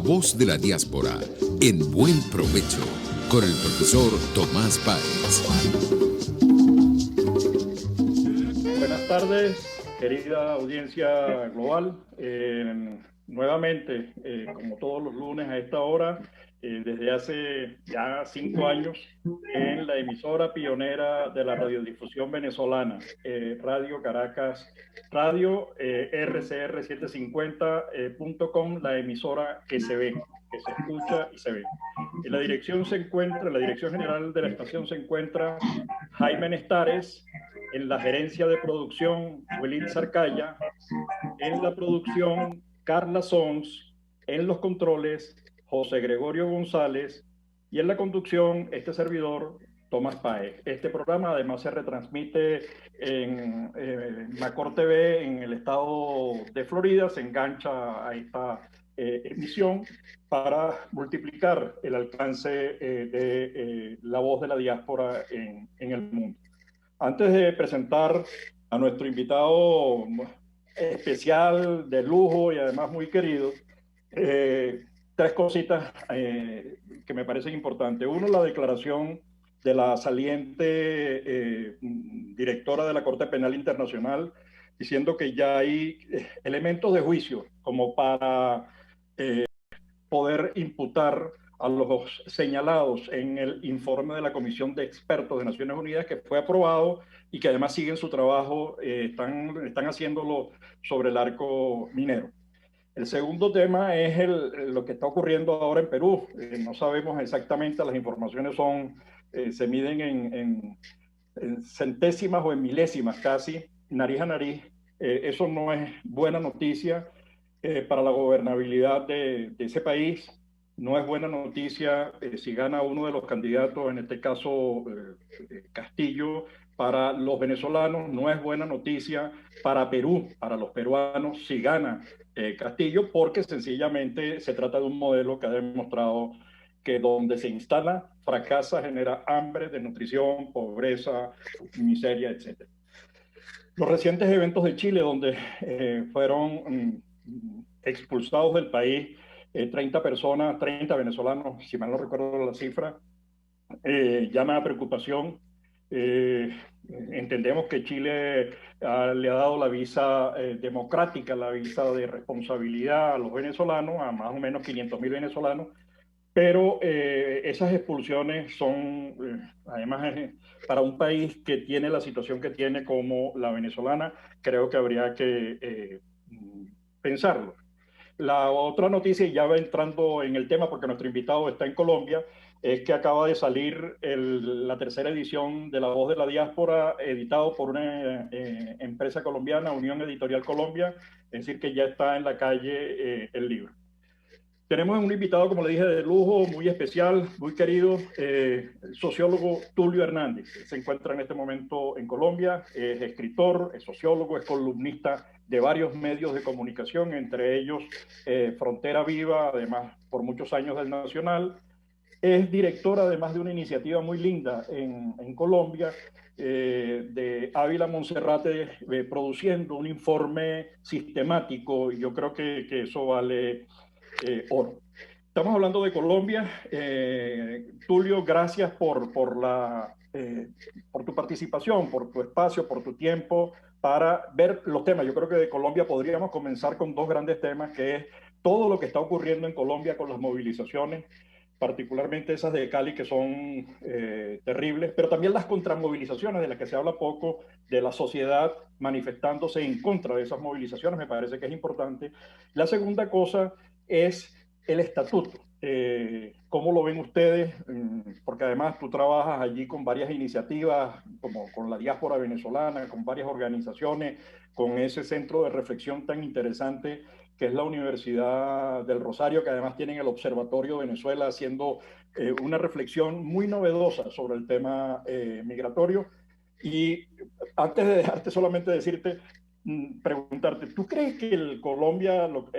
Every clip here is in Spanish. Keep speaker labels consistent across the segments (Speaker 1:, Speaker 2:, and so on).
Speaker 1: Voz de la Diáspora, en Buen Provecho, con el profesor Tomás Páez.
Speaker 2: Buenas tardes, querida audiencia global. Nuevamente, como todos los lunes a esta hora, desde hace ya 5 años, en la emisora pionera de la radiodifusión venezolana, Radio Caracas, Radio rcr750.com, la emisora que se ve, que se escucha y se ve. En la dirección general de la estación se encuentra Jaime Nestares, en la gerencia de producción Willy Zarcaya, en la producción Carla Sons, en los controles José Gregorio González y en la conducción este servidor Tomás Páez. Este programa además se retransmite en Macor TV en el estado de Florida, se engancha a esta emisión para multiplicar el alcance de la voz de la diáspora en el mundo. Antes de presentar a nuestro invitado especial, de lujo y además muy querido, tres cositas que me parecen importantes. Uno, la declaración de la saliente directora de la Corte Penal Internacional, diciendo que ya hay elementos de juicio como para poder imputar a los señalados en el informe de la Comisión de Expertos de Naciones Unidas, que fue aprobado y que además siguen su trabajo, están haciéndolo sobre el arco minero. El segundo tema es lo que está ocurriendo ahora en Perú. No sabemos exactamente, las informaciones se miden en centésimas o en milésimas casi, nariz a nariz. Eso no es buena noticia para la gobernabilidad de ese país. No es buena noticia si gana uno de los candidatos, en este caso Castillo, para los venezolanos. No es buena noticia para Perú, para los peruanos, si gana Castillo, porque sencillamente se trata de un modelo que ha demostrado que donde se instala, fracasa, genera hambre, desnutrición, pobreza, miseria, etc. Los recientes eventos de Chile, donde fueron expulsados del país 30 personas, 30 venezolanos, si mal no recuerdo la cifra, llama a preocupación. Entendemos que Chile le ha dado la visa democrática, la visa de responsabilidad a los venezolanos, a más o menos 500.000 venezolanos, pero esas expulsiones son, además, para un país que tiene la situación que tiene como la venezolana, creo que habría que pensarlo. La otra noticia, y ya va entrando en el tema porque nuestro invitado está en Colombia, es que acaba de salir la tercera edición de La Voz de la Diáspora, editado por una empresa colombiana, Unión Editorial Colombia, es decir, que ya está en la calle el libro. Tenemos un invitado, como le dije, de lujo, muy especial, muy querido, el sociólogo Tulio Hernández. Se encuentra en este momento en Colombia, es escritor, es sociólogo, es columnista de varios medios de comunicación, entre ellos Frontera Viva, además por muchos años del Nacional. Es director además de una iniciativa muy linda en Colombia, de Ávila Monserrate, produciendo un informe sistemático, y yo creo que eso vale oro. Estamos hablando de Colombia. Tulio, gracias por tu participación, por tu espacio, por tu tiempo para ver los temas. Yo creo que de Colombia podríamos comenzar con dos grandes temas, que es todo lo que está ocurriendo en Colombia con las movilizaciones, particularmente esas de Cali, que son terribles, pero también las contramovilizaciones de las que se habla poco, de la sociedad manifestándose en contra de esas movilizaciones, me parece que es importante. La segunda cosa es el estatuto. ¿Cómo lo ven ustedes? Porque además tú trabajas allí con varias iniciativas, como con la diáspora venezolana, con varias organizaciones, con ese centro de reflexión tan interesante que es la Universidad del Rosario, que además tienen el Observatorio Venezuela haciendo una reflexión muy novedosa sobre el tema migratorio. Y antes de dejarte solamente decirte, preguntarte, ¿tú crees que el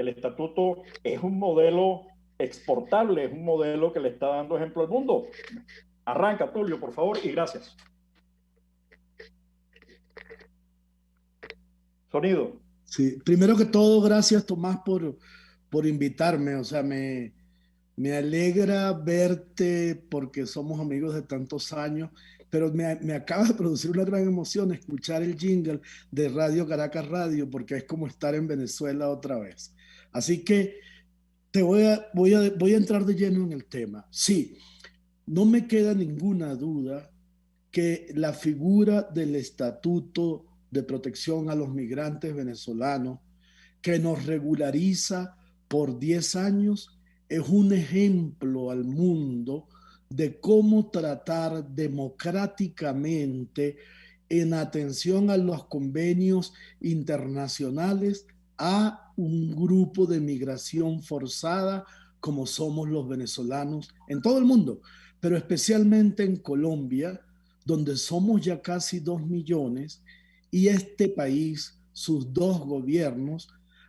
Speaker 2: estatuto es un modelo exportable, es un modelo que le está dando ejemplo al mundo? Arranca, Tulio, por favor, y gracias. Sonido.
Speaker 3: Sí, primero que todo, gracias Tomás por invitarme. O sea, me alegra verte porque somos amigos de tantos años, pero me acaba de producir una gran emoción escuchar el jingle de Radio Caracas Radio, porque es como estar en Venezuela otra vez. Así que voy a entrar de lleno en el tema. Sí, no me queda ninguna duda que la figura del Estatuto de Protección a los Migrantes Venezolanos, que nos regulariza por 10 años, es un ejemplo al mundo de cómo tratar democráticamente, en atención a los convenios internacionales, a un grupo de migración forzada como somos los venezolanos en todo el mundo, pero especialmente en Colombia, donde somos ya casi 2 millones, y este país, sus dos gobiernos,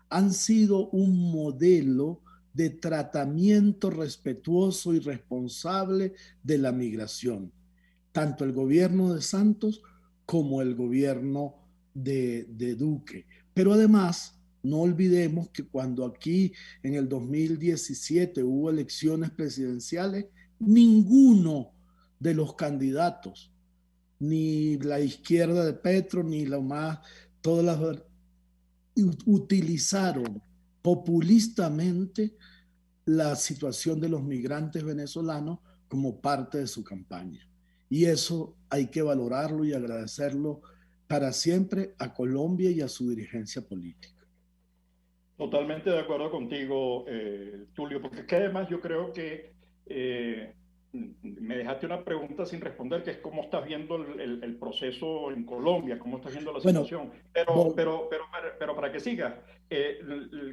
Speaker 3: han sido un modelo de tratamiento respetuoso y responsable de la migración, tanto el gobierno de Santos como el gobierno de Duque. Pero además, no olvidemos que cuando aquí en el 2017 hubo elecciones presidenciales, ninguno de los candidatos, ni la izquierda de Petro, ni la más, todas las utilizaron populistamente la situación de los migrantes venezolanos como parte de su campaña. Y eso hay que valorarlo y agradecerlo para siempre a Colombia y a su dirigencia política.
Speaker 2: Totalmente de acuerdo contigo, Tulio, porque es que además yo creo que me dejaste una pregunta sin responder, que es cómo estás viendo el proceso en Colombia, cómo estás viendo la situación. Pero para que sigas,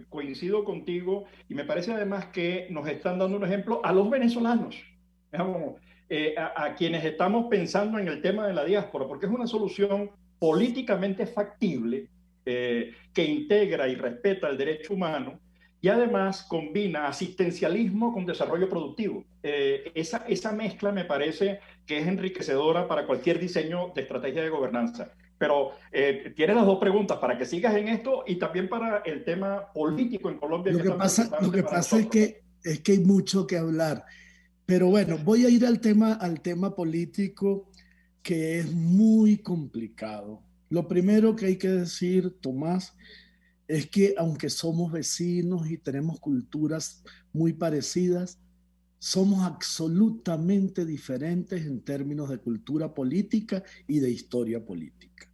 Speaker 2: coincido contigo y me parece además que nos están dando un ejemplo a los venezolanos, digamos, a quienes estamos pensando en el tema de la diáspora, porque es una solución políticamente factible, que integra y respeta el derecho humano y además combina asistencialismo con desarrollo productivo. Esa mezcla me parece que es enriquecedora para cualquier diseño de estrategia de gobernanza. Pero tienes las dos preguntas para que sigas en esto y también para el tema político en Colombia.
Speaker 3: Lo que pasa es que hay mucho que hablar. Pero bueno, voy a ir al tema político, que es muy complicado. Lo primero que hay que decir, Tomás, es que aunque somos vecinos y tenemos culturas muy parecidas, somos absolutamente diferentes en términos de cultura política y de historia política.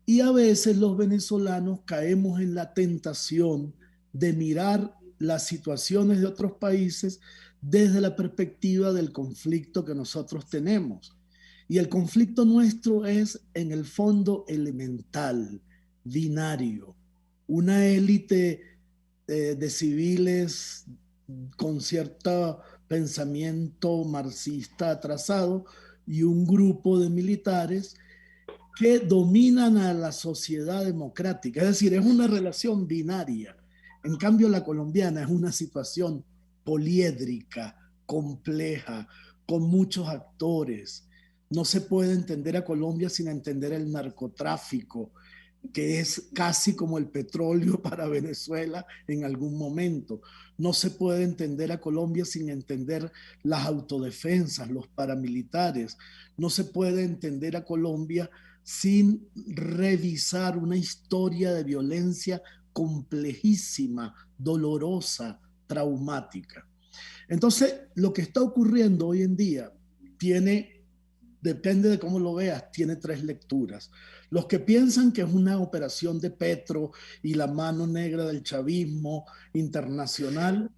Speaker 3: Y a veces los venezolanos caemos en la tentación de mirar las situaciones de otros países desde la perspectiva del conflicto que nosotros tenemos. Y el conflicto nuestro es, en el fondo, elemental, binario. Una élite de civiles con cierto pensamiento marxista atrasado y un grupo de militares que dominan a la sociedad democrática. Es decir, es una relación binaria. En cambio, la colombiana es una situación poliédrica, compleja, con muchos actores. No se puede entender a Colombia sin entender el narcotráfico, que es casi como el petróleo para Venezuela en algún momento. No se puede entender a Colombia sin entender las autodefensas, los paramilitares. No se puede entender a Colombia sin revisar una historia de violencia complejísima, dolorosa, traumática. Entonces, lo que está ocurriendo hoy en día depende de cómo lo veas, tiene tres lecturas. Los que piensan que es una operación de Petro y la mano negra del chavismo internacional,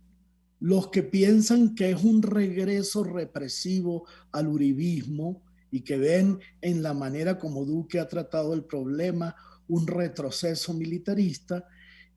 Speaker 3: los que piensan que es un regreso represivo al uribismo y que ven en la manera como Duque ha tratado el problema un retroceso militarista,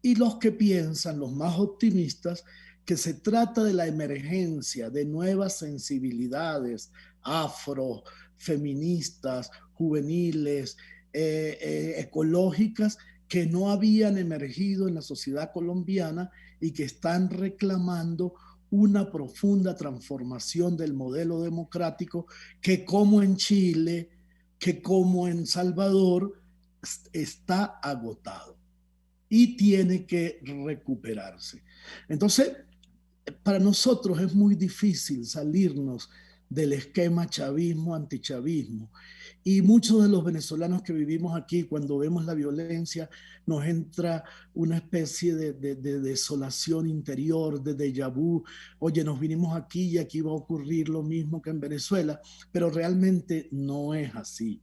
Speaker 3: y los que piensan, los más optimistas, que se trata de la emergencia de nuevas sensibilidades afro, feministas, juveniles, ecológicas, que no habían emergido en la sociedad colombiana y que están reclamando una profunda transformación del modelo democrático que, como en Chile, que como en Salvador, está agotado. y tiene que recuperarse. Entonces, para nosotros es muy difícil salirnos del esquema chavismo, antichavismo. Y muchos de los venezolanos que vivimos aquí, cuando vemos la violencia, nos entra una especie de desolación interior, de déjà vu. Oye, nos vinimos aquí y aquí va a ocurrir lo mismo que en Venezuela, pero realmente no es así,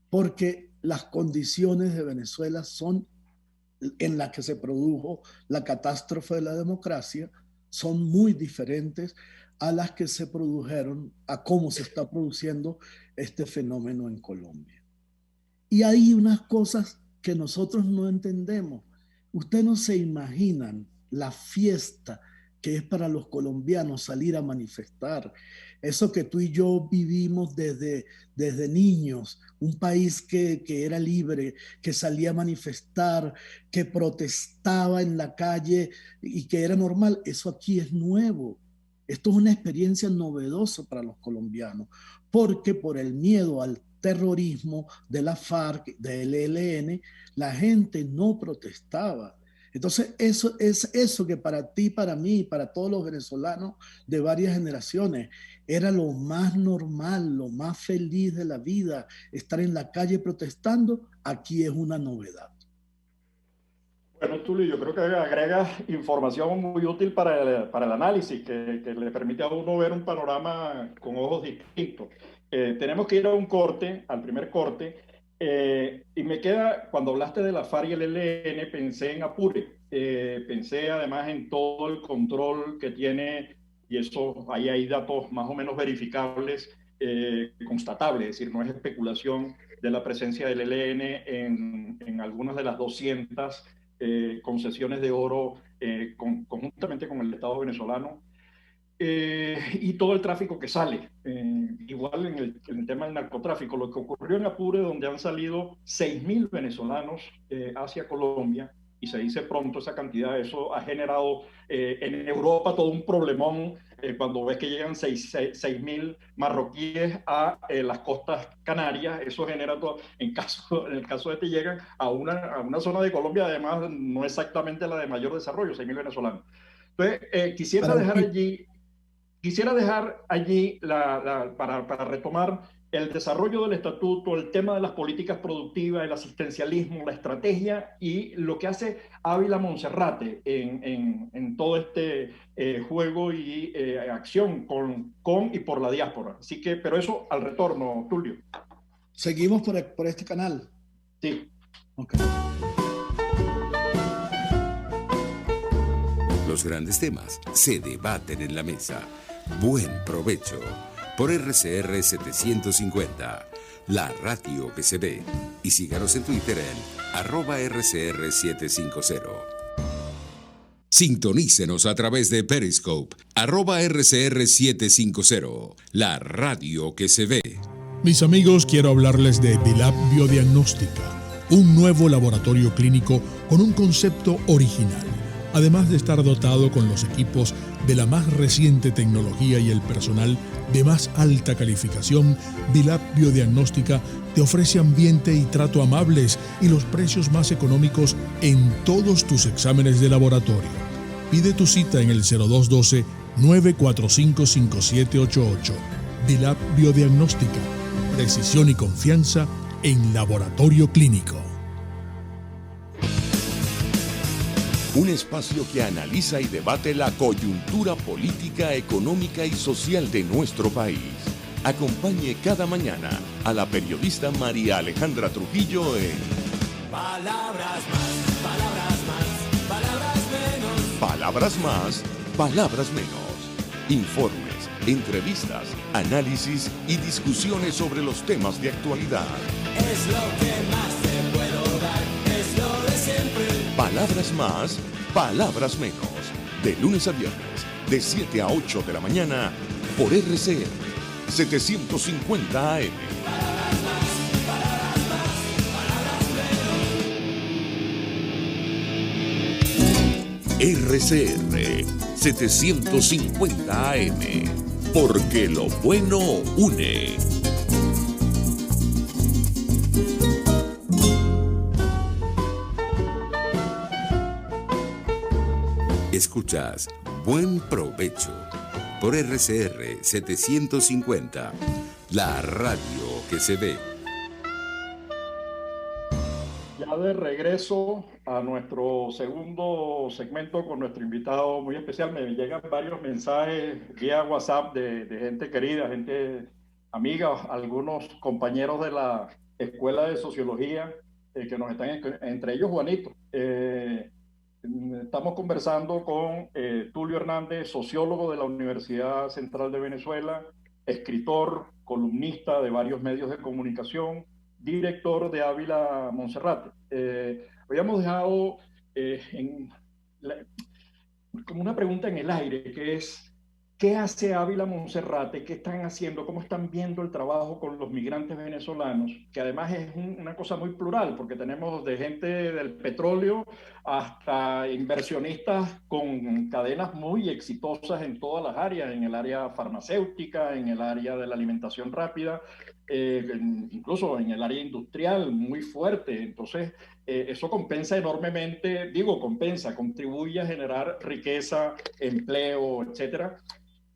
Speaker 3: porque las condiciones de Venezuela son en las que se produjo la catástrofe de la democracia, son muy diferentes a las que se produjeron, a cómo se está produciendo este fenómeno en Colombia. Y hay unas cosas que nosotros no entendemos. Ustedes no se imaginan la fiesta que es para los colombianos salir a manifestar. Eso que tú y yo vivimos desde niños, un país que era libre, que salía a manifestar, que protestaba en la calle y que era normal, eso aquí es nuevo. Esto es una experiencia novedosa para los colombianos, porque por el miedo al terrorismo de la FARC, del ELN, la gente no protestaba. Entonces, eso es eso que para ti, para mí, para todos los venezolanos de varias generaciones, era lo más normal, lo más feliz de la vida, estar en la calle protestando, aquí es una novedad.
Speaker 2: Bueno, Tulio, yo creo que agregas información muy útil para el análisis, que le permite a uno ver un panorama con ojos distintos. Tenemos que ir a un corte, al primer corte, y me queda, cuando hablaste de la FARC y el ELN, pensé en Apure, pensé además en todo el control que tiene, y eso ahí hay datos más o menos verificables, constatables, es decir, no es especulación, de la presencia del ELN en algunas de las 200 concesiones de oro conjuntamente con el Estado venezolano, y todo el tráfico que sale. Igual en el tema del narcotráfico, lo que ocurrió en Apure, donde han salido 6.000 venezolanos hacia Colombia, y se dice pronto esa cantidad, eso ha generado en Europa todo un problemón cuando ves que llegan 6.000 marroquíes a las costas canarias. Eso genera todo, en el caso de que llegan a una zona de Colombia, además no exactamente la de mayor desarrollo, 6.000 venezolanos. Entonces, quisiera dejar allí para retomar el desarrollo del estatuto, el tema de las políticas productivas, el asistencialismo, la estrategia y lo que hace Ávila Monserrate en todo este juego y acción con y por la diáspora. Así que, pero eso al retorno, Tulio.
Speaker 3: ¿Seguimos por este canal?
Speaker 2: Sí.
Speaker 3: Okay.
Speaker 1: Los grandes temas se debaten en la mesa. Buen provecho. Por RCR 750, la radio que se ve. Y síganos en Twitter en @RCR750. Sintonícenos a través de Periscope, @RCR750, la radio que se ve.
Speaker 4: Mis amigos, quiero hablarles de Bilab Biodiagnóstica, un nuevo laboratorio clínico con un concepto original. Además de estar dotado con los equipos de la más reciente tecnología y el personal de más alta calificación, Bilab Biodiagnóstica te ofrece ambiente y trato amables y los precios más económicos en todos tus exámenes de laboratorio. Pide tu cita en el 0212-945-5788. Bilab Biodiagnóstica, precisión y confianza en laboratorio clínico.
Speaker 5: Un espacio que analiza y debate la coyuntura política, económica y social de nuestro país. Acompañe cada mañana a la periodista María Alejandra Trujillo en
Speaker 6: Palabras más, palabras más, palabras menos.
Speaker 5: Palabras más, palabras menos. Informes, entrevistas, análisis y discusiones sobre los temas de actualidad.
Speaker 6: Es lo que más te puedo dar, es lo de siempre.
Speaker 5: Palabras más, palabras menos. De lunes a viernes, de 7 a 8 de la mañana, por RCR 750 AM.
Speaker 6: Palabras más, palabras más, palabras menos.
Speaker 5: RCR 750 AM. Porque lo bueno une.
Speaker 1: Escuchás Buen Provecho por RCR 750, la radio que se ve.
Speaker 2: Ya de regreso a nuestro segundo segmento con nuestro invitado muy especial, me llegan varios mensajes vía WhatsApp de gente querida, gente amiga, algunos compañeros de la Escuela de Sociología que nos están, entre ellos Juanito. Estamos conversando con Tulio Hernández, sociólogo de la Universidad Central de Venezuela, escritor, columnista de varios medios de comunicación, director de Ávila Monserrate. Habíamos dejado como una pregunta en el aire, que es, ¿qué hace Ávila Monserrate? ¿Qué están haciendo? ¿Cómo están viendo el trabajo con los migrantes venezolanos? Que además es una cosa muy plural, porque tenemos de gente del petróleo hasta inversionistas con cadenas muy exitosas en todas las áreas, en el área farmacéutica, en el área de la alimentación rápida, incluso en el área industrial muy fuerte. Entonces, eso compensa enormemente, contribuye a generar riqueza, empleo, etcétera.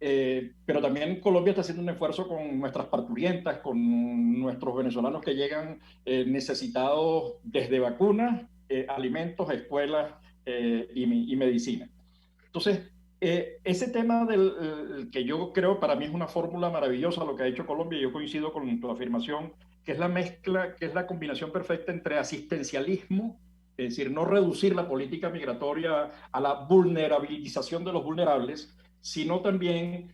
Speaker 2: Pero también Colombia está haciendo un esfuerzo con nuestras parturientas, con nuestros venezolanos que llegan necesitados desde vacunas, alimentos, escuelas y medicina. Entonces, ese tema que yo creo para mí es una fórmula maravillosa lo que ha hecho Colombia, y yo coincido con tu afirmación, que es la mezcla, que es la combinación perfecta entre asistencialismo, es decir, no reducir la política migratoria a la vulnerabilización de los vulnerables, sino también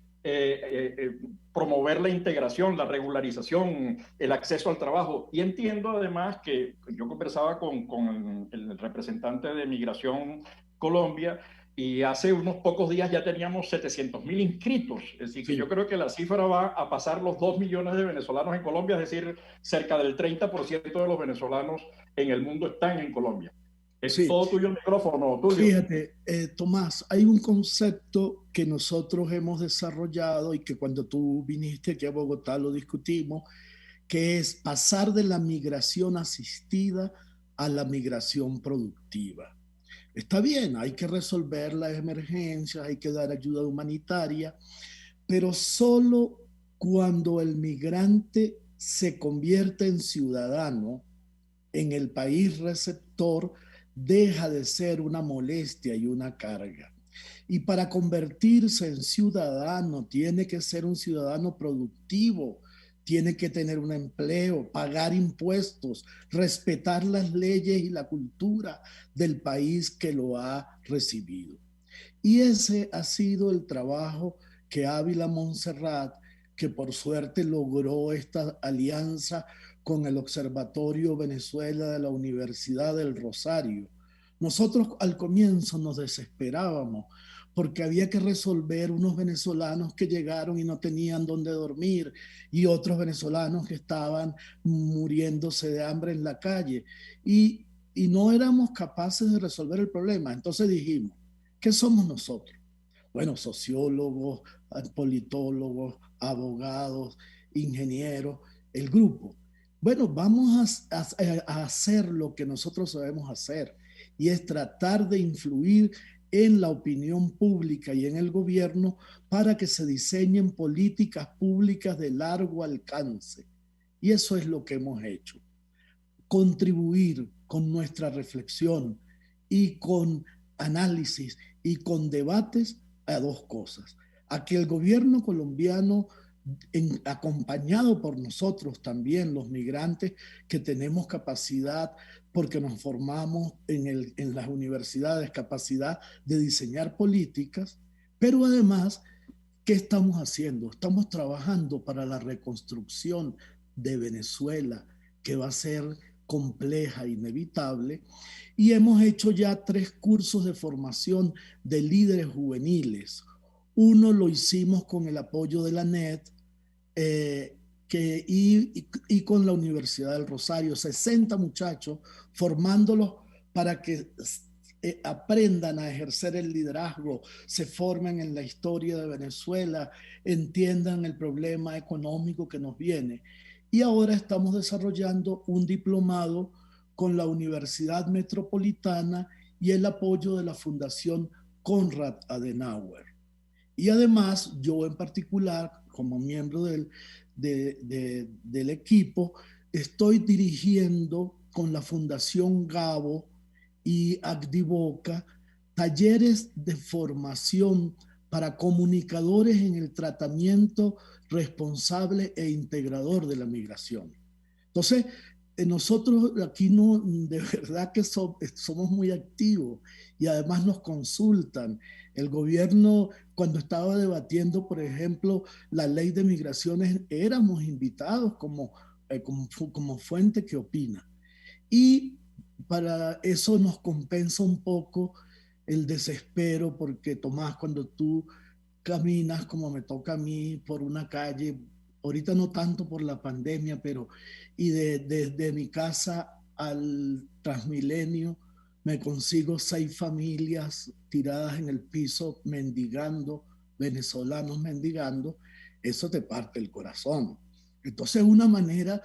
Speaker 2: promover la integración, la regularización, el acceso al trabajo. Y entiendo además que yo conversaba con el representante de Migración Colombia, y hace unos pocos días ya teníamos 700.000 inscritos. Es decir, que yo creo que la cifra va a pasar los 2 millones de venezolanos en Colombia, es decir, cerca del 30% de los venezolanos en el mundo están en Colombia. Es todo tuyo el micrófono, Tulio.
Speaker 3: Fíjate, Tomás, hay un concepto que nosotros hemos desarrollado y que cuando tú viniste aquí a Bogotá lo discutimos, que es pasar de la migración asistida a la migración productiva. Está bien, hay que resolver las emergencias, hay que dar ayuda humanitaria, pero solo cuando el migrante se convierte en ciudadano en el país receptor, deja de ser una molestia y una carga. Y para convertirse en ciudadano, tiene que ser un ciudadano productivo, tiene que tener un empleo, pagar impuestos, respetar las leyes y la cultura del país que lo ha recibido. Y ese ha sido el trabajo que Ávila Monserrate, que por suerte logró esta alianza con el Observatorio Venezuela de la Universidad del Rosario. Nosotros al comienzo nos desesperábamos porque había que resolver unos venezolanos que llegaron y no tenían dónde dormir, y otros venezolanos que estaban muriéndose de hambre en la calle, y no éramos capaces de resolver el problema. Entonces dijimos, ¿qué somos nosotros? Bueno, sociólogos, politólogos, abogados, ingenieros, el grupo. Bueno, vamos a hacer lo que nosotros sabemos hacer, y es tratar de influir en la opinión pública y en el gobierno para que se diseñen políticas públicas de largo alcance. Y eso es lo que hemos hecho. Contribuir con nuestra reflexión y con análisis y con debates a dos cosas: a que el gobierno colombiano, acompañado por nosotros también, los migrantes que tenemos capacidad, porque nos formamos en las universidades, capacidad de diseñar políticas, pero además, ¿qué estamos haciendo? Estamos trabajando para la reconstrucción de Venezuela, que va a ser compleja, inevitable, y hemos hecho ya 3 cursos de formación de líderes juveniles. Uno lo hicimos con el apoyo de la NED y con la Universidad del Rosario, 60 muchachos formándolos para que aprendan a ejercer el liderazgo, se formen en la historia de Venezuela, entiendan el problema económico que nos viene. Y ahora estamos desarrollando un diplomado con la Universidad Metropolitana y el apoyo de la Fundación Konrad Adenauer. Y además, yo en particular, como miembro del equipo, estoy dirigiendo con la Fundación Gabo y Agdivoca talleres de formación para comunicadores en el tratamiento responsable e integrador de la migración. Entonces, nosotros aquí no, de verdad que somos muy activos y además nos consultan. El gobierno, cuando estaba debatiendo, por ejemplo, la ley de migraciones, éramos invitados como fuente que opina. Y para eso nos compensa un poco el desespero, porque Tomás, cuando tú caminas como me toca a mí por una calle, ahorita no tanto por la pandemia, pero y desde mi casa al Transmilenio me consigo 6 familias tiradas en el piso mendigando, venezolanos mendigando, eso te parte el corazón. Entonces una manera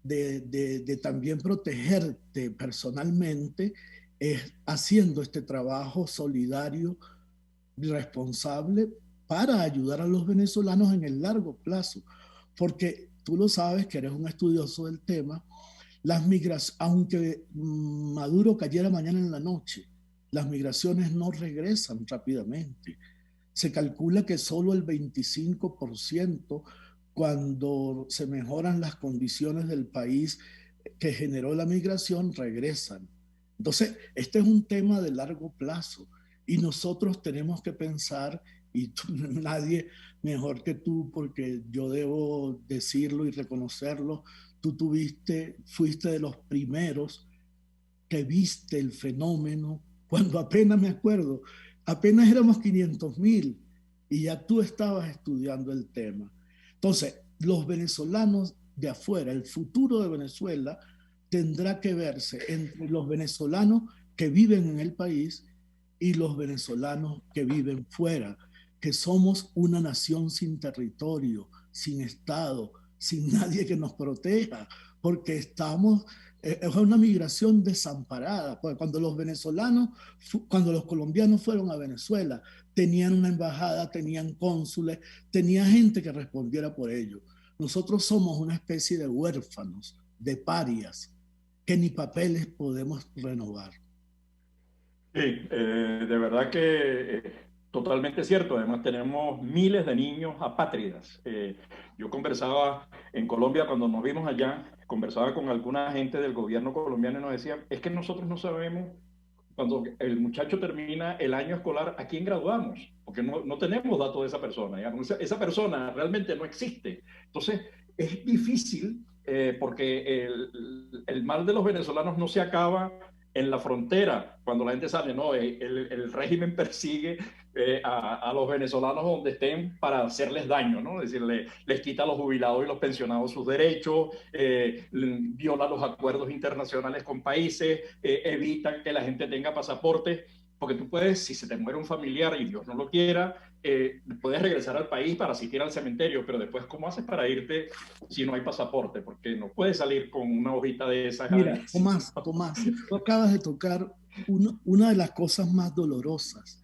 Speaker 3: de también protegerte personalmente es haciendo este trabajo solidario y responsable para ayudar a los venezolanos en el largo plazo. Porque tú lo sabes, que eres un estudioso del tema, las migraciones, aunque Maduro cayera mañana en la noche, las migraciones no regresan rápidamente. Se calcula que solo el 25%, cuando se mejoran las condiciones del país que generó la migración, regresan. Entonces, este es un tema de largo plazo y nosotros tenemos que pensar, y nadie mejor que tú, porque yo debo decirlo y reconocerlo, tú fuiste de los primeros que viste el fenómeno, cuando apenas me acuerdo, apenas éramos 500,000 y ya tú estabas estudiando el tema. Entonces, los venezolanos de afuera, el futuro de Venezuela tendrá que verse entre los venezolanos que viven en el país y los venezolanos que viven fuera, que somos una nación sin territorio, sin Estado, sin nadie que nos proteja, porque es una migración desamparada. Porque cuando los colombianos fueron a Venezuela, tenían una embajada, tenían cónsules, tenía gente que respondiera por ello. Nosotros somos una especie de huérfanos, de parias, que ni papeles podemos renovar.
Speaker 2: Sí, de verdad que totalmente cierto. Además, tenemos miles de niños apátridas. Yo conversaba en Colombia, cuando nos vimos allá, conversaba con alguna gente del gobierno colombiano y nos decía, es que nosotros no sabemos, cuando el muchacho termina el año escolar, ¿a quién graduamos? Porque no tenemos datos de esa persona. Esa persona realmente no existe. Entonces, es difícil porque el mal de los venezolanos no se acaba en la frontera, cuando la gente sale, no, el régimen persigue a los venezolanos donde estén para hacerles daño, ¿no? Es decir, les quita a los jubilados y los pensionados sus derechos, viola los acuerdos internacionales con países, evita que la gente tenga pasaporte, porque tú puedes, si se te muere un familiar y Dios no lo quiera, puedes regresar al país para asistir al cementerio, pero después, ¿cómo haces para irte si no hay pasaporte? Porque no puedes salir con una hojita de esa.
Speaker 3: Mira, Tomás, tú acabas de tocar una de las cosas más dolorosas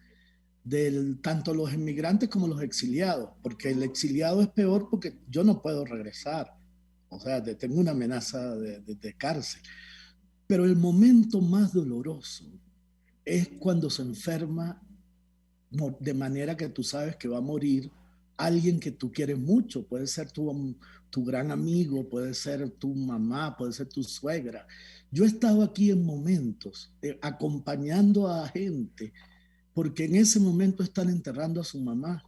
Speaker 3: tanto los inmigrantes como los exiliados, porque el exiliado es peor porque yo no puedo regresar, o sea, tengo una amenaza de cárcel, pero el momento más doloroso es cuando se enferma de manera que tú sabes que va a morir alguien que tú quieres mucho. Puede ser tu gran amigo, puede ser tu mamá, puede ser tu suegra. Yo he estado aquí en momentos acompañando a gente porque en ese momento están enterrando a su mamá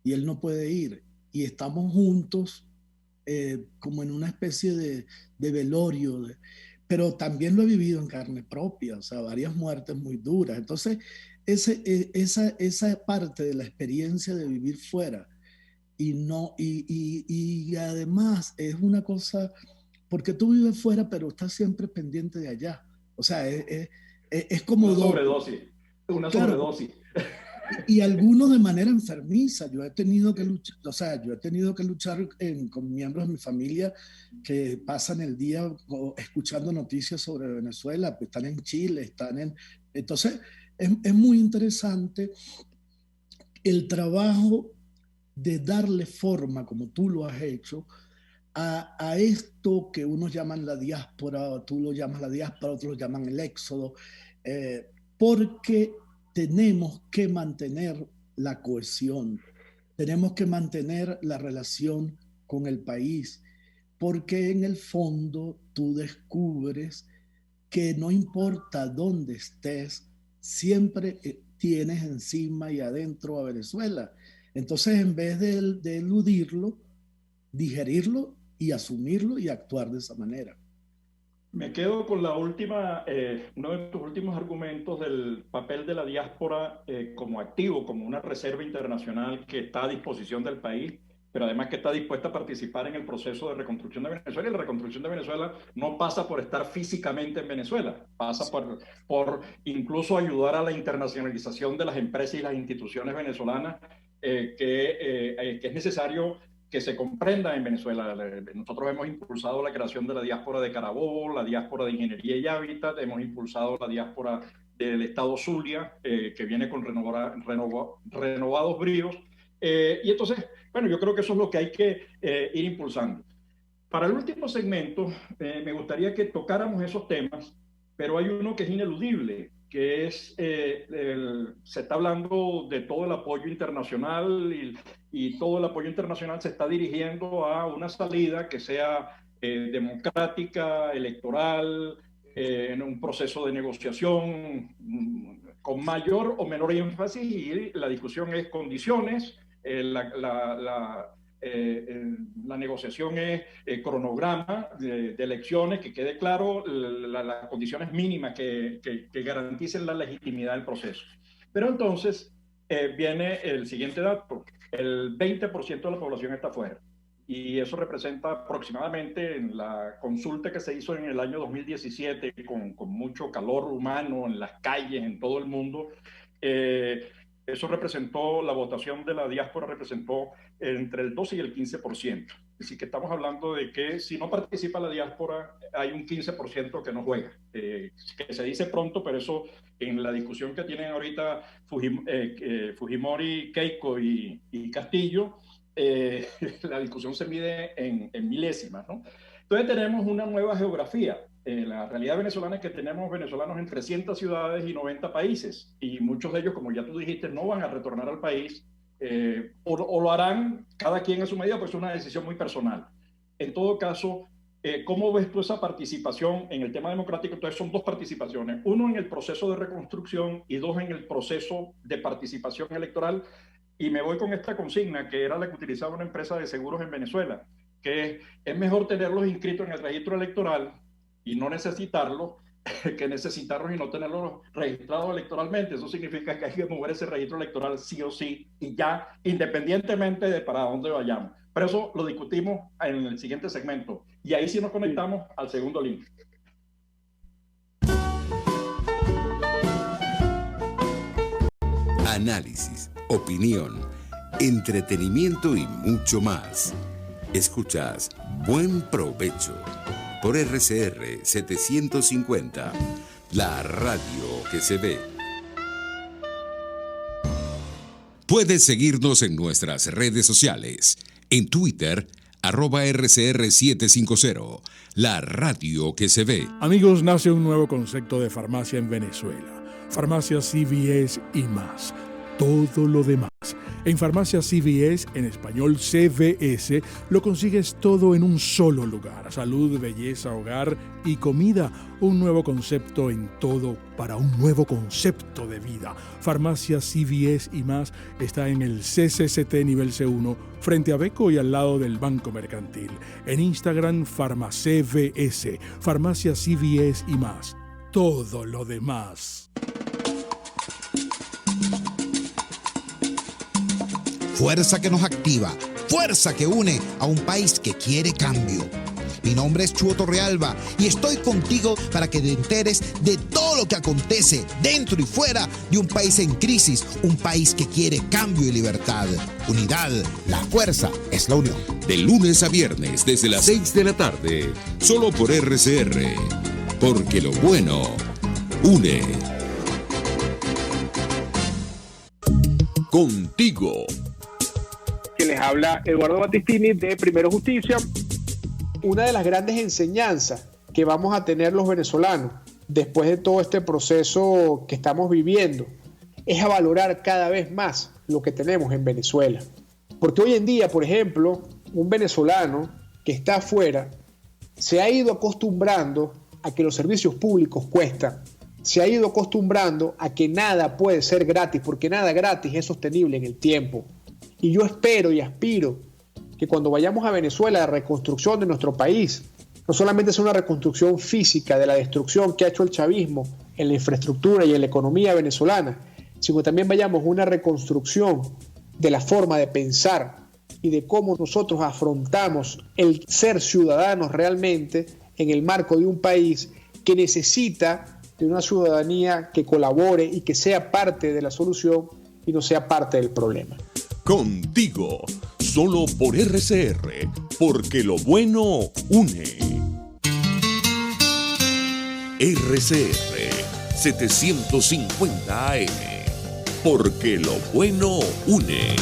Speaker 3: y él no puede ir. Y estamos juntos como en una especie de velorio, pero también lo he vivido en carne propia, o sea, varias muertes muy duras. Entonces, esa parte de la experiencia de vivir fuera y además es una cosa, porque tú vives fuera, pero estás siempre pendiente de allá. O sea, es como
Speaker 2: una sobredosis. Una sobredosis.
Speaker 3: Y algunos de manera enfermiza. Yo he tenido que luchar, o sea, con miembros de mi familia que pasan el día escuchando noticias sobre Venezuela, pues están en Chile, entonces es muy interesante el trabajo de darle forma, como tú lo has hecho, a esto que unos llaman la diáspora, tú lo llamas la diáspora, otros lo llaman el éxodo, porque tenemos que mantener la cohesión, tenemos que mantener la relación con el país, porque en el fondo tú descubres que no importa dónde estés, siempre tienes encima y adentro a Venezuela. Entonces, en vez de eludirlo, digerirlo y asumirlo y actuar de esa manera.
Speaker 2: Me quedo con la última, uno de tus últimos argumentos del papel de la diáspora como activo, como una reserva internacional que está a disposición del país, pero además que está dispuesta a participar en el proceso de reconstrucción de Venezuela. Y la reconstrucción de Venezuela no pasa por estar físicamente en Venezuela, pasa por incluso ayudar a la internacionalización de las empresas y las instituciones venezolanas, que es necesario que se comprenda en Venezuela. Nosotros hemos impulsado la creación de la diáspora de Carabobo, la diáspora de Ingeniería y Hábitat, hemos impulsado la diáspora del Estado Zulia, que viene con renovados bríos. Y entonces, bueno, yo creo que eso es lo que hay que ir impulsando. Para el último segmento, me gustaría que tocáramos esos temas, pero hay uno que es ineludible, que es, se está hablando de todo el apoyo internacional y todo el apoyo internacional se está dirigiendo a una salida que sea democrática, electoral, en un proceso de negociación con mayor o menor énfasis, y la discusión es condiciones, la negociación es cronograma de elecciones, que quede claro las condiciones mínimas que garanticen la legitimidad del proceso. Pero entonces viene el siguiente dato: el 20% de la población está fuera, y eso representa aproximadamente, en la consulta que se hizo en el año 2017 con mucho calor humano en las calles en todo el mundo, eso representó, la votación de la diáspora representó entre el 12 y el 15%. Así que estamos hablando de que si no participa la diáspora, hay un 15% que no juega. Que se dice pronto, pero eso en la discusión que tienen ahorita Fujimori, Keiko y Castillo, la discusión se mide en milésimas, ¿no? Entonces tenemos una nueva geografía. La realidad venezolana es que tenemos venezolanos en 300 ciudades y 90 países, y muchos de ellos, como ya tú dijiste, no van a retornar al país, o lo harán cada quien a su medida, pues es una decisión muy personal. En todo caso, ¿cómo ves tú esa participación en el tema democrático? Entonces son dos participaciones: uno en el proceso de reconstrucción y dos en el proceso de participación electoral. Y me voy con esta consigna, que era la que utilizaba una empresa de seguros en Venezuela, que es mejor tenerlos inscritos en el registro electoral y no necesitarlos, que necesitarlos y no tenerlos registrados electoralmente. Eso significa que hay que mover ese registro electoral sí o sí, y ya, independientemente de para dónde vayamos. Pero eso lo discutimos en el siguiente segmento, y ahí sí nos conectamos al segundo link.
Speaker 1: Análisis, opinión, entretenimiento y mucho más. Escuchas Buen Provecho por RCR 750, la radio que se ve. Puedes seguirnos en nuestras redes sociales. En Twitter, @RCR750, la radio que se ve.
Speaker 4: Amigos, nace un nuevo concepto de farmacia en Venezuela. Farmacia CVS y más. Todo lo demás. En Farmacia CVS, en español CVS, lo consigues todo en un solo lugar. Salud, belleza, hogar y comida. Un nuevo concepto en todo para un nuevo concepto de vida. Farmacia CVS y más está en el CCCT nivel C1, frente a Beco y al lado del Banco Mercantil. En Instagram, FarmaCVS. Farmacia CVS y más. Todo lo demás.
Speaker 7: Fuerza que nos activa, fuerza que une a un país que quiere cambio. Mi nombre es Chuo Torrealba y estoy contigo para que te enteres de todo lo que acontece dentro y fuera de un país en crisis, un país que quiere cambio y libertad. Unidad, la fuerza es la unión.
Speaker 1: De lunes a viernes desde las 6 de la tarde, solo por RCR, porque lo bueno une.
Speaker 5: Contigo.
Speaker 8: Que les habla Eduardo Battistini de Primero Justicia. Una de las grandes enseñanzas que vamos a tener los venezolanos después de todo este proceso que estamos viviendo es a valorar cada vez más lo que tenemos en Venezuela. Porque hoy en día, por ejemplo, un venezolano que está afuera se ha ido acostumbrando a que los servicios públicos cuestan, se ha ido acostumbrando a que nada puede ser gratis, porque nada gratis es sostenible en el tiempo. Y yo espero y aspiro que cuando vayamos a Venezuela, la reconstrucción de nuestro país no solamente sea una reconstrucción física de la destrucción que ha hecho el chavismo en la infraestructura y en la economía venezolana, sino también vayamos a una reconstrucción de la forma de pensar y de cómo nosotros afrontamos el ser ciudadanos realmente en el marco de un país que necesita de una ciudadanía que colabore y que sea parte de la solución y no sea parte del problema.
Speaker 5: Contigo, solo por RCR, porque lo bueno une. RCR 750 AM, porque lo bueno une.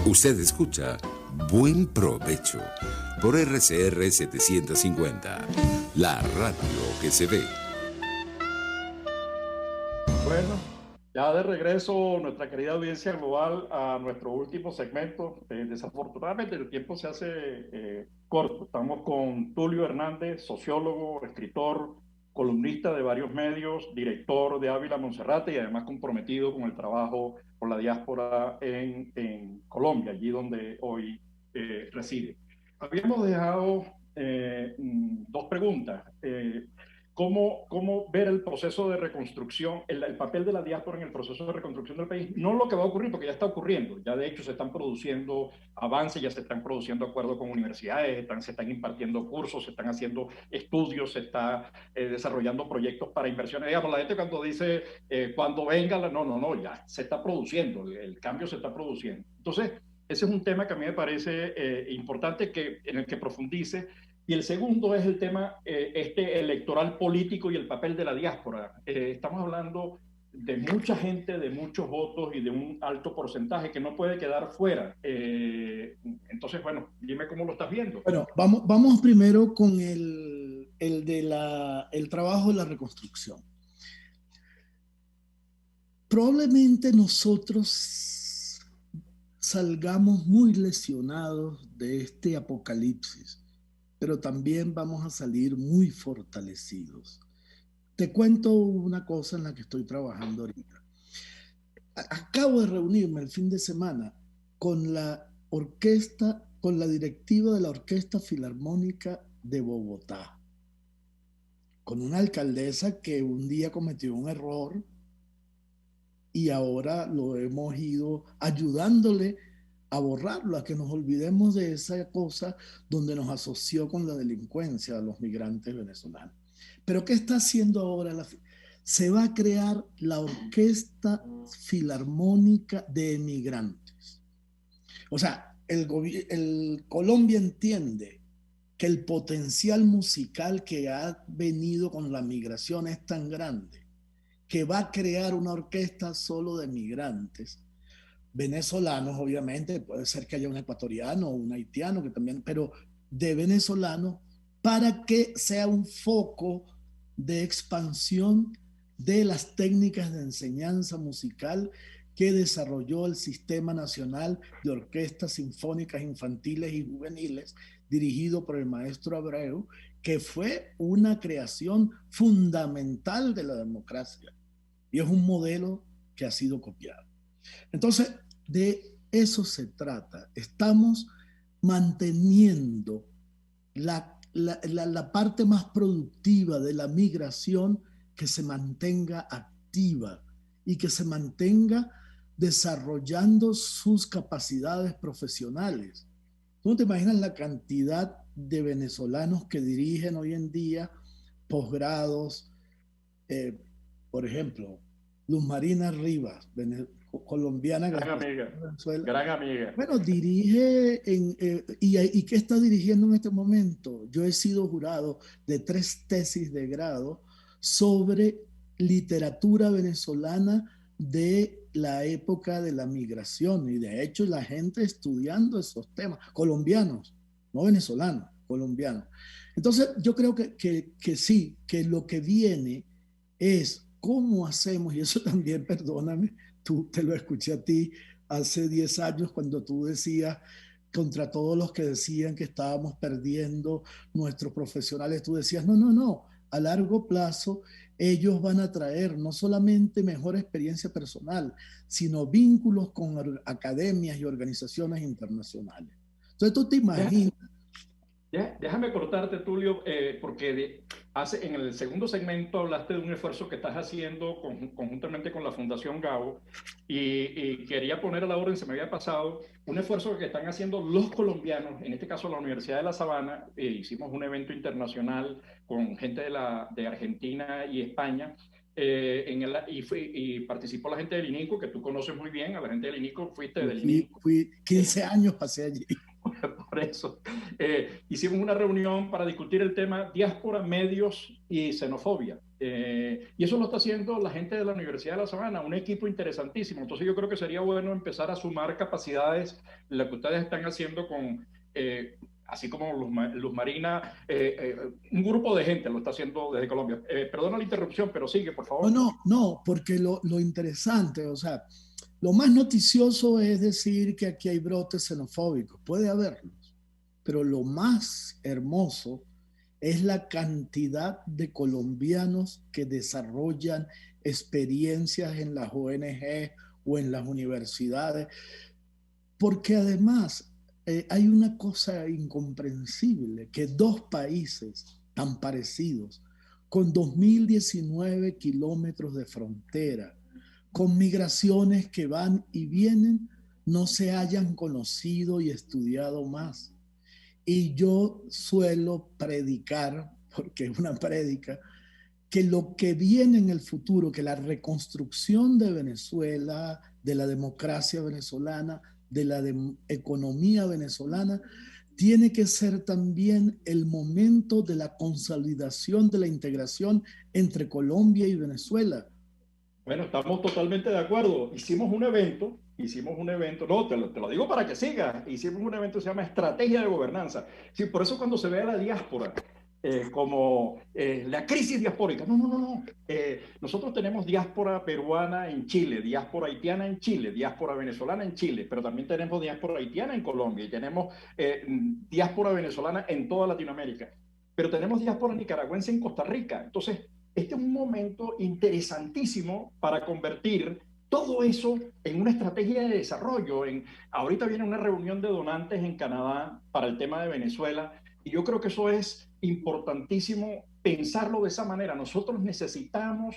Speaker 1: Usted escucha Buen Provecho por RCR 750, la radio que se ve.
Speaker 2: Bueno, ya de regreso nuestra querida audiencia global a nuestro último segmento. Desafortunadamente el tiempo se hace corto. Estamos con Tulio Hernández, sociólogo, escritor, columnista de varios medios, director de Ávila Monserrate y además comprometido con el trabajo por la diáspora en Colombia, allí donde hoy reside. Habíamos dejado dos preguntas. ¿Cómo ver el proceso de reconstrucción, el papel de la diáspora en el proceso de reconstrucción del país? No lo que va a ocurrir, porque ya está ocurriendo. Ya de hecho se están produciendo avances, ya se están produciendo acuerdos con universidades, se están impartiendo cursos, se están haciendo estudios, se está desarrollando proyectos para inversiones. Digamos, la gente cuando dice, cuando venga, no, ya se está produciendo, el cambio se está produciendo. Entonces, ese es un tema que a mí me parece importante en el que profundice. Y el segundo es el tema electoral político y el papel de la diáspora. Estamos hablando de mucha gente, de muchos votos y de un alto porcentaje que no puede quedar fuera. Entonces, bueno, dime cómo lo estás viendo.
Speaker 3: Bueno, vamos primero con el trabajo de la reconstrucción. Probablemente nosotros salgamos muy lesionados de este apocalipsis, pero también vamos a salir muy fortalecidos. Te cuento una cosa en la que estoy trabajando ahorita. Acabo de reunirme el fin de semana con la orquesta, con la directiva de la Orquesta Filarmónica de Bogotá, con una alcaldesa que un día cometió un error y ahora lo hemos ido ayudándole a borrarlo, a que nos olvidemos de esa cosa donde nos asoció con la delincuencia a los migrantes venezolanos. Pero ¿qué está haciendo ahora? Se va a crear la Orquesta Filarmónica de Emigrantes. O sea, Colombia entiende que el potencial musical que ha venido con la migración es tan grande que va a crear una orquesta solo de migrantes venezolanos, obviamente, puede ser que haya un ecuatoriano o un haitiano, que también, pero de venezolanos, para que sea un foco de expansión de las técnicas de enseñanza musical que desarrolló el Sistema Nacional de Orquestas Sinfónicas Infantiles y Juveniles, dirigido por el maestro Abreu, que fue una creación fundamental de la democracia y es un modelo que ha sido copiado. Entonces, de eso se trata. Estamos manteniendo la parte más productiva de la migración, que se mantenga activa y que se mantenga desarrollando sus capacidades profesionales. ¿Tú no te imaginas la cantidad de venezolanos que dirigen hoy en día posgrados? Por ejemplo, Luz Marina Rivas, colombiana.
Speaker 2: Gran amiga.
Speaker 3: Venezuela.
Speaker 2: Gran amiga.
Speaker 3: Bueno, dirige ¿y qué está dirigiendo en este momento? Yo he sido jurado de 3 tesis de grado sobre literatura venezolana de la época de la migración, y de hecho la gente estudiando esos temas, colombianos, no venezolanos, colombianos. Entonces yo creo que sí, que lo que viene es cómo hacemos, y eso también, perdóname, te lo escuché a ti hace 10 años cuando tú decías, contra todos los que decían que estábamos perdiendo nuestros profesionales, tú decías, no, a largo plazo ellos van a traer no solamente mejor experiencia personal, sino vínculos con academias y organizaciones internacionales. Entonces tú te imaginas.
Speaker 2: Déjame cortarte, Tulio, porque en el segundo segmento hablaste de un esfuerzo que estás haciendo conjuntamente con la Fundación Gabo, y quería poner a la orden, se me había pasado, un esfuerzo que están haciendo los colombianos, en este caso la Universidad de La Sabana. Hicimos un evento internacional con gente de Argentina y España, y participó la gente del INICO, que tú conoces muy bien. A la gente del INICO fuiste del INICO.
Speaker 3: Fui 15 años pasé allí.
Speaker 2: Por eso hicimos una reunión para discutir el tema diáspora, medios y xenofobia, y eso lo está haciendo la gente de la Universidad de La Sabana, un equipo interesantísimo. Entonces yo creo que sería bueno empezar a sumar capacidades, lo que ustedes están haciendo con así como Luz Marina, un grupo de gente lo está haciendo desde Colombia. Perdona la interrupción, pero sigue, por favor.
Speaker 3: No, porque lo interesante, o sea, lo más noticioso es decir que aquí hay brotes xenofóbicos, puede haberlos, pero lo más hermoso es la cantidad de colombianos que desarrollan experiencias en las ONG o en las universidades, porque además hay una cosa incomprensible, que 2 países tan parecidos, con 2019 kilómetros de frontera, con migraciones que van y vienen, no se hayan conocido y estudiado más. Y yo suelo predicar, porque es una prédica, que lo que viene en el futuro, que la reconstrucción de Venezuela, de la democracia venezolana, de la economía venezolana, tiene que ser también el momento de la consolidación de la integración entre Colombia y Venezuela.
Speaker 2: Bueno, estamos totalmente de acuerdo. Hicimos un evento, no, te lo digo para que sigas. Hicimos un evento que se llama Estrategia de Gobernanza. Sí, por eso cuando se ve a la diáspora como la crisis diaspórica, no. Nosotros tenemos diáspora peruana en Chile, diáspora haitiana en Chile, diáspora venezolana en Chile, pero también tenemos diáspora haitiana en Colombia, y tenemos diáspora venezolana en toda Latinoamérica, pero tenemos diáspora nicaragüense en Costa Rica. Entonces, este es un momento interesantísimo para convertir todo eso en una estrategia de desarrollo. Ahorita viene una reunión de donantes en Canadá para el tema de Venezuela, y yo creo que eso es importantísimo pensarlo de esa manera. Nosotros necesitamos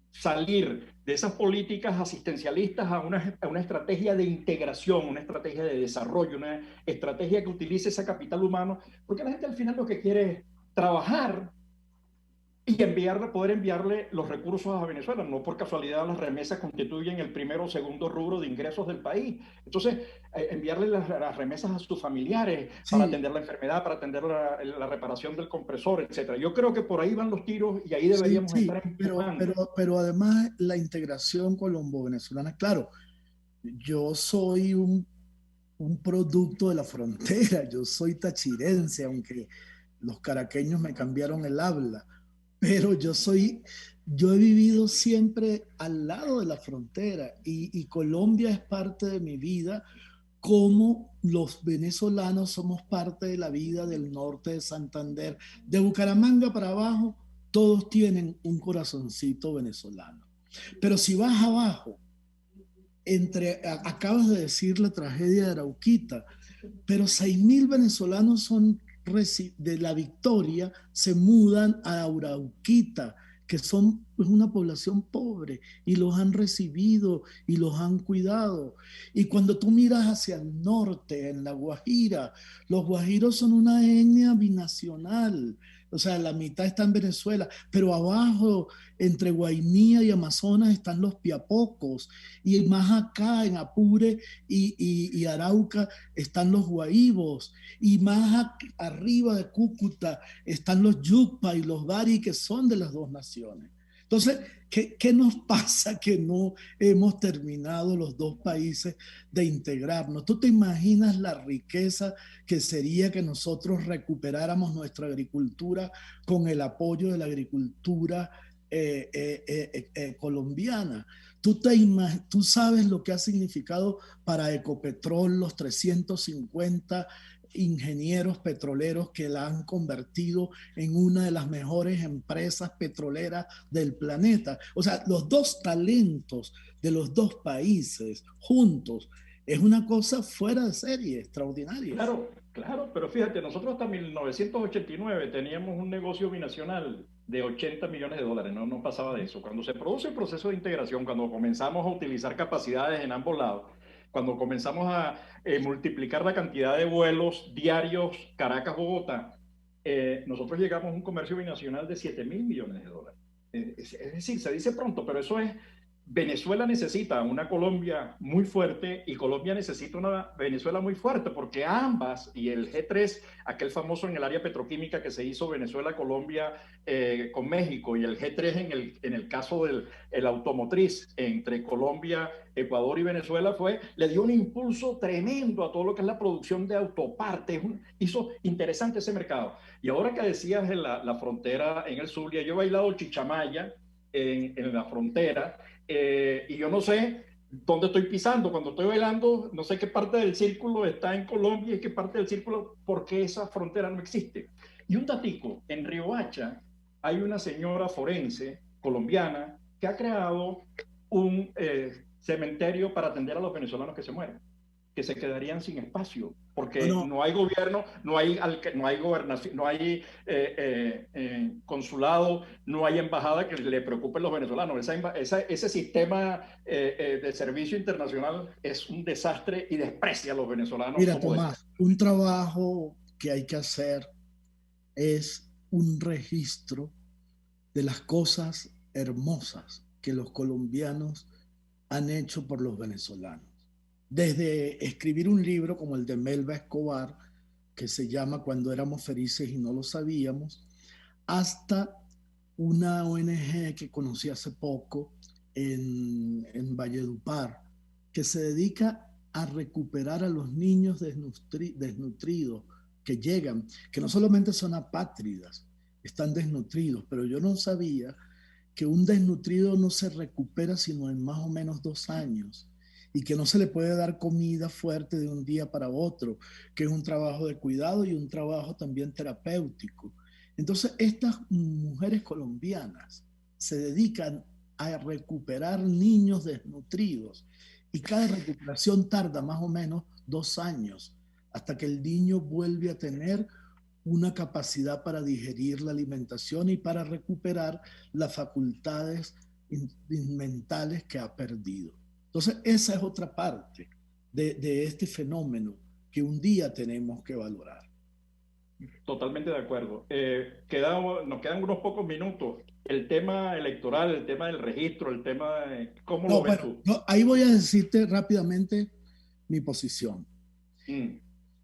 Speaker 2: salir de esas políticas asistencialistas a una estrategia de integración, una estrategia de desarrollo, una estrategia que utilice ese capital humano, porque la gente al final lo que quiere es trabajar y poder enviarle los recursos a Venezuela. No por casualidad las remesas constituyen el primero o segundo rubro de ingresos del país. Entonces, enviarle las remesas a sus familiares, sí, para atender la enfermedad, para atender la reparación del compresor, etc. Yo creo que por ahí van los tiros, y ahí deberíamos estar empujando.
Speaker 3: Pero además la integración colombo-venezolana, claro, yo soy un producto de la frontera, yo soy tachirense, aunque los caraqueños me cambiaron el habla, pero yo he vivido siempre al lado de la frontera, y Colombia es parte de mi vida, como los venezolanos somos parte de la vida del norte de Santander. De Bucaramanga para abajo, todos tienen un corazoncito venezolano. Pero si vas abajo, acabas de decir la tragedia de Arauquita, pero 6.000 venezolanos de La Victoria se mudan a Arauquita, que es una población pobre, y los han recibido y los han cuidado. Y cuando tú miras hacia el norte, en La Guajira, los guajiros son una etnia binacional, o sea, la mitad está en Venezuela, pero abajo, entre Guainía y Amazonas, están los Piapocos, y más acá, en Apure y Arauca, están los Guaíbos, y más arriba de Cúcuta están los Yupa y los Bari, que son de las dos naciones. Entonces, ¿qué nos pasa que no hemos terminado los dos países de integrarnos? ¿Tú te imaginas la riqueza que sería que nosotros recuperáramos nuestra agricultura con el apoyo de la agricultura colombiana? Tú sabes lo que ha significado para Ecopetrol los 350 ingenieros petroleros que la han convertido en una de las mejores empresas petroleras del planeta. O sea, los dos talentos de los dos países juntos es una cosa fuera de serie, extraordinaria.
Speaker 2: Claro, pero fíjate, nosotros hasta 1989 teníamos un negocio binacional de 80 millones de dólares, no pasaba de eso. Cuando se produce el proceso de integración, cuando comenzamos a utilizar capacidades en ambos lados, cuando comenzamos a multiplicar la cantidad de vuelos diarios Caracas-Bogotá, nosotros llegamos a un comercio binacional de 7.000 millones de dólares. Es decir, se dice pronto, pero eso es... Venezuela necesita una Colombia muy fuerte y Colombia necesita una Venezuela muy fuerte, porque ambas, y el G3, aquel famoso en el área petroquímica que se hizo Venezuela-Colombia con México, y el G3 en el caso del automotriz entre Colombia, Ecuador y Venezuela, le dio un impulso tremendo a todo lo que es la producción de autopartes, hizo interesante ese mercado. Y ahora que decías de la frontera en el Zulia, yo he bailado chichamaya en la frontera, y yo no sé dónde estoy pisando. Cuando estoy bailando, no sé qué parte del círculo está en Colombia y qué parte del círculo, porque esa frontera no existe. Y un datico, en Riohacha hay una señora forense colombiana que ha creado un cementerio para atender a los venezolanos que se mueren, que se quedarían sin espacio, porque no hay gobierno, no hay gobernación, no hay consulado, no hay embajada que le preocupe a los venezolanos. Ese sistema de servicio internacional es un desastre y desprecia a los venezolanos.
Speaker 3: Mira, Tomás, un trabajo que hay que hacer es un registro de las cosas hermosas que los colombianos han hecho por los venezolanos. Desde escribir un libro como el de Melba Escobar, que se llama Cuando éramos felices y no lo sabíamos, hasta una ONG que conocí hace poco en Valledupar, que se dedica a recuperar a los niños desnutridos que llegan, que no solamente son apátridas, están desnutridos, pero yo no sabía que un desnutrido no se recupera sino en más o menos 2 años, y que no se le puede dar comida fuerte de un día para otro, que es un trabajo de cuidado y un trabajo también terapéutico. Entonces, estas mujeres colombianas se dedican a recuperar niños desnutridos, y cada recuperación tarda más o menos 2 años, hasta que el niño vuelve a tener una capacidad para digerir la alimentación y para recuperar las facultades mentales que ha perdido. Entonces, esa es otra parte de este fenómeno que un día tenemos que valorar.
Speaker 2: Totalmente de acuerdo. Nos quedan unos pocos minutos. El tema electoral, el tema del registro, el tema de... ¿Cómo lo ves tú?
Speaker 3: Ahí voy a decirte rápidamente mi posición.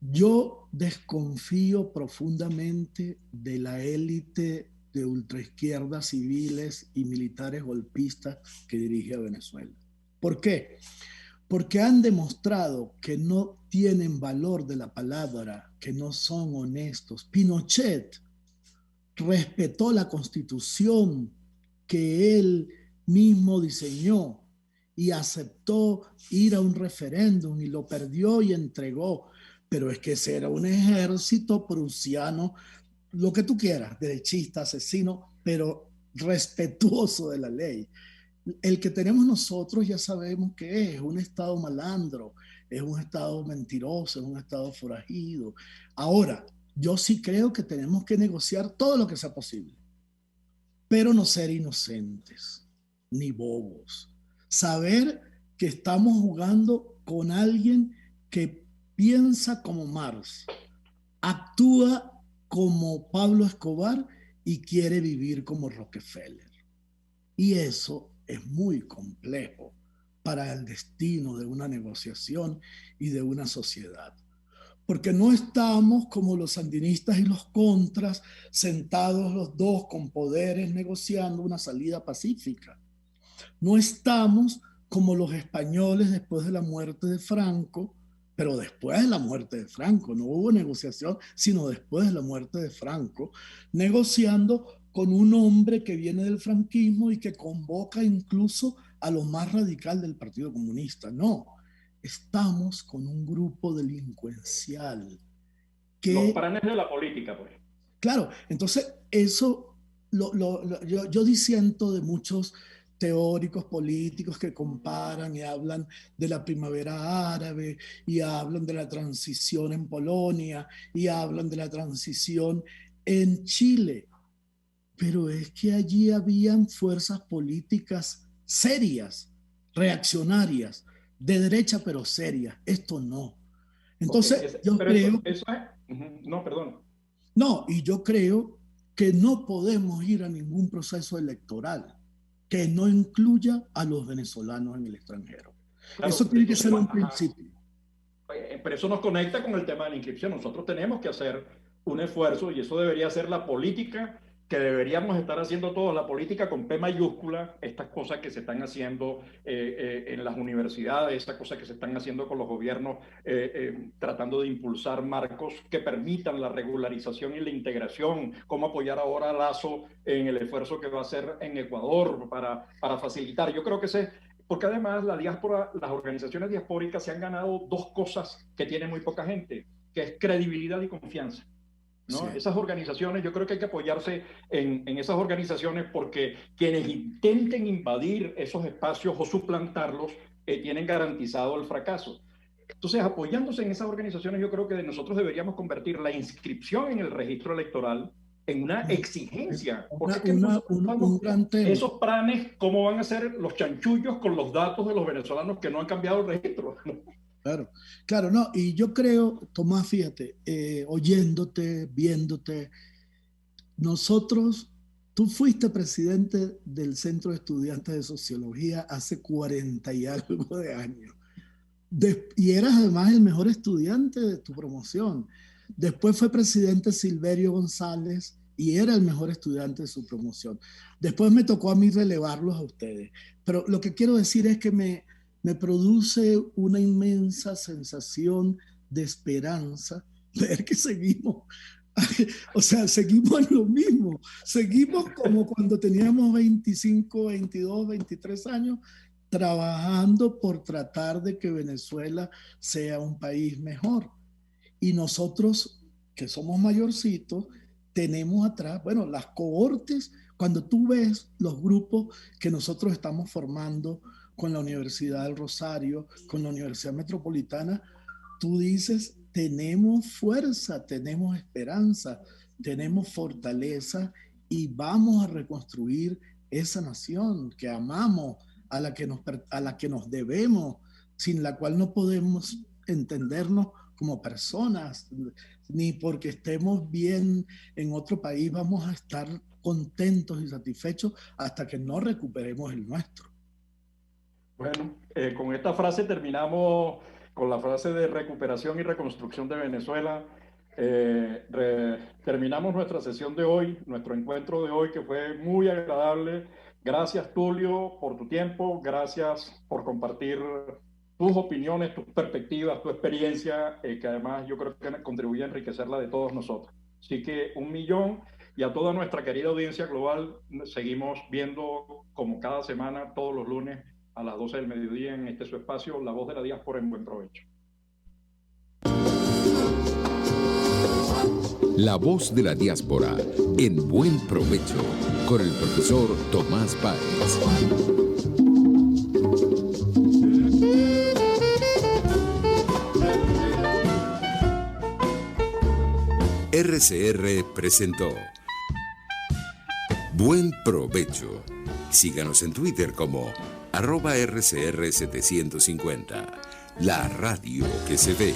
Speaker 3: Yo desconfío profundamente de la élite de ultraizquierdas civiles y militares golpistas que dirige a Venezuela. ¿Por qué? Porque han demostrado que no tienen valor de la palabra, que no son honestos. Pinochet respetó la Constitución que él mismo diseñó y aceptó ir a un referéndum y lo perdió y entregó. Pero es que ese era un ejército prusiano, lo que tú quieras, derechista, asesino, pero respetuoso de la ley. El que tenemos nosotros ya sabemos que es un Estado malandro, es un Estado mentiroso, es un Estado forajido. Ahora, yo sí creo que tenemos que negociar todo lo que sea posible, pero no ser inocentes ni bobos. Saber que estamos jugando con alguien que piensa como Marx, actúa como Pablo Escobar y quiere vivir como Rockefeller. Y eso es muy complejo para el destino de una negociación y de una sociedad. Porque no estamos como los sandinistas y los contras, sentados los dos con poderes negociando una salida pacífica. No estamos como los españoles después de la muerte de Franco, pero después de la muerte de Franco, no hubo negociación, sino después de la muerte de Franco, negociando con un hombre que viene del franquismo y que convoca incluso a lo más radical del Partido Comunista. No, estamos con un grupo delincuencial que...
Speaker 2: Los planes de la política, pues.
Speaker 3: Claro, entonces eso yo disiento de muchos teóricos políticos que comparan y hablan de la primavera árabe y hablan de la transición en Polonia y hablan de la transición en Chile. Pero es que allí habían fuerzas políticas serias, reaccionarias, de derecha pero serias. Esto no. Entonces, yo creo...
Speaker 2: No, perdón.
Speaker 3: No, y yo creo que no podemos ir a ningún proceso electoral que no incluya a los venezolanos en el extranjero. Claro, eso tiene que ser un principio.
Speaker 2: Pero eso nos conecta con el tema de la inscripción. Nosotros tenemos que hacer un esfuerzo y eso debería ser la política que deberíamos estar haciendo todos, la política con P mayúscula, estas cosas que se están haciendo en las universidades, estas cosas que se están haciendo con los gobiernos, tratando de impulsar marcos que permitan la regularización y la integración, cómo apoyar ahora a Lazo en el esfuerzo que va a hacer en Ecuador para facilitar. Yo creo que porque además la diáspora, las organizaciones diaspóricas se han ganado dos cosas que tiene muy poca gente, que es credibilidad y confianza. ¿No? Sí. Esas organizaciones, yo creo que hay que apoyarse en esas organizaciones porque quienes intenten invadir esos espacios o suplantarlos tienen garantizado el fracaso. Entonces, apoyándose en esas organizaciones, yo creo que nosotros deberíamos convertir la inscripción en el registro electoral en una exigencia. Porque un gran tema. Esos planes, ¿cómo van a ser los chanchullos con los datos de los venezolanos que no han cambiado el registro?
Speaker 3: Claro, no, y yo creo, Tomás, fíjate, oyéndote, viéndote, tú fuiste presidente del Centro de Estudiantes de Sociología hace 40 y algo de años, y eras además el mejor estudiante de tu promoción. Después fue presidente Silverio González y era el mejor estudiante de su promoción. Después me tocó a mí relevarlos a ustedes, pero lo que quiero decir es que me produce una inmensa sensación de esperanza ver que seguimos, o sea, seguimos en lo mismo, seguimos como cuando teníamos 25, 22, 23 años, trabajando por tratar de que Venezuela sea un país mejor. Y nosotros, que somos mayorcitos, tenemos atrás, bueno, las cohortes, cuando tú ves los grupos que nosotros estamos formando con la Universidad del Rosario, con la Universidad Metropolitana, tú dices, tenemos fuerza, tenemos esperanza, tenemos fortaleza y vamos a reconstruir esa nación que amamos, a la que nos debemos, sin la cual no podemos entendernos como personas, ni porque estemos bien en otro país vamos a estar contentos y satisfechos hasta que no recuperemos el nuestro.
Speaker 2: Bueno, con esta frase terminamos con la frase de recuperación y reconstrucción de Venezuela. Terminamos nuestra sesión de hoy, nuestro encuentro de hoy, que fue muy agradable. Gracias, Tulio, por tu tiempo. Gracias por compartir tus opiniones, tus perspectivas, tu experiencia, que además yo creo que contribuye a enriquecer la de todos nosotros. Así que 1.000.000 y a toda nuestra querida audiencia global, seguimos viendo como cada semana, todos los lunes, a las 12 del mediodía en este su espacio, La Voz de la Diáspora en Buen Provecho.
Speaker 1: La Voz de la Diáspora en Buen Provecho con el profesor Tomás Páez. RCR presentó Buen Provecho. Síganos en Twitter como @RCR750, la radio que se ve.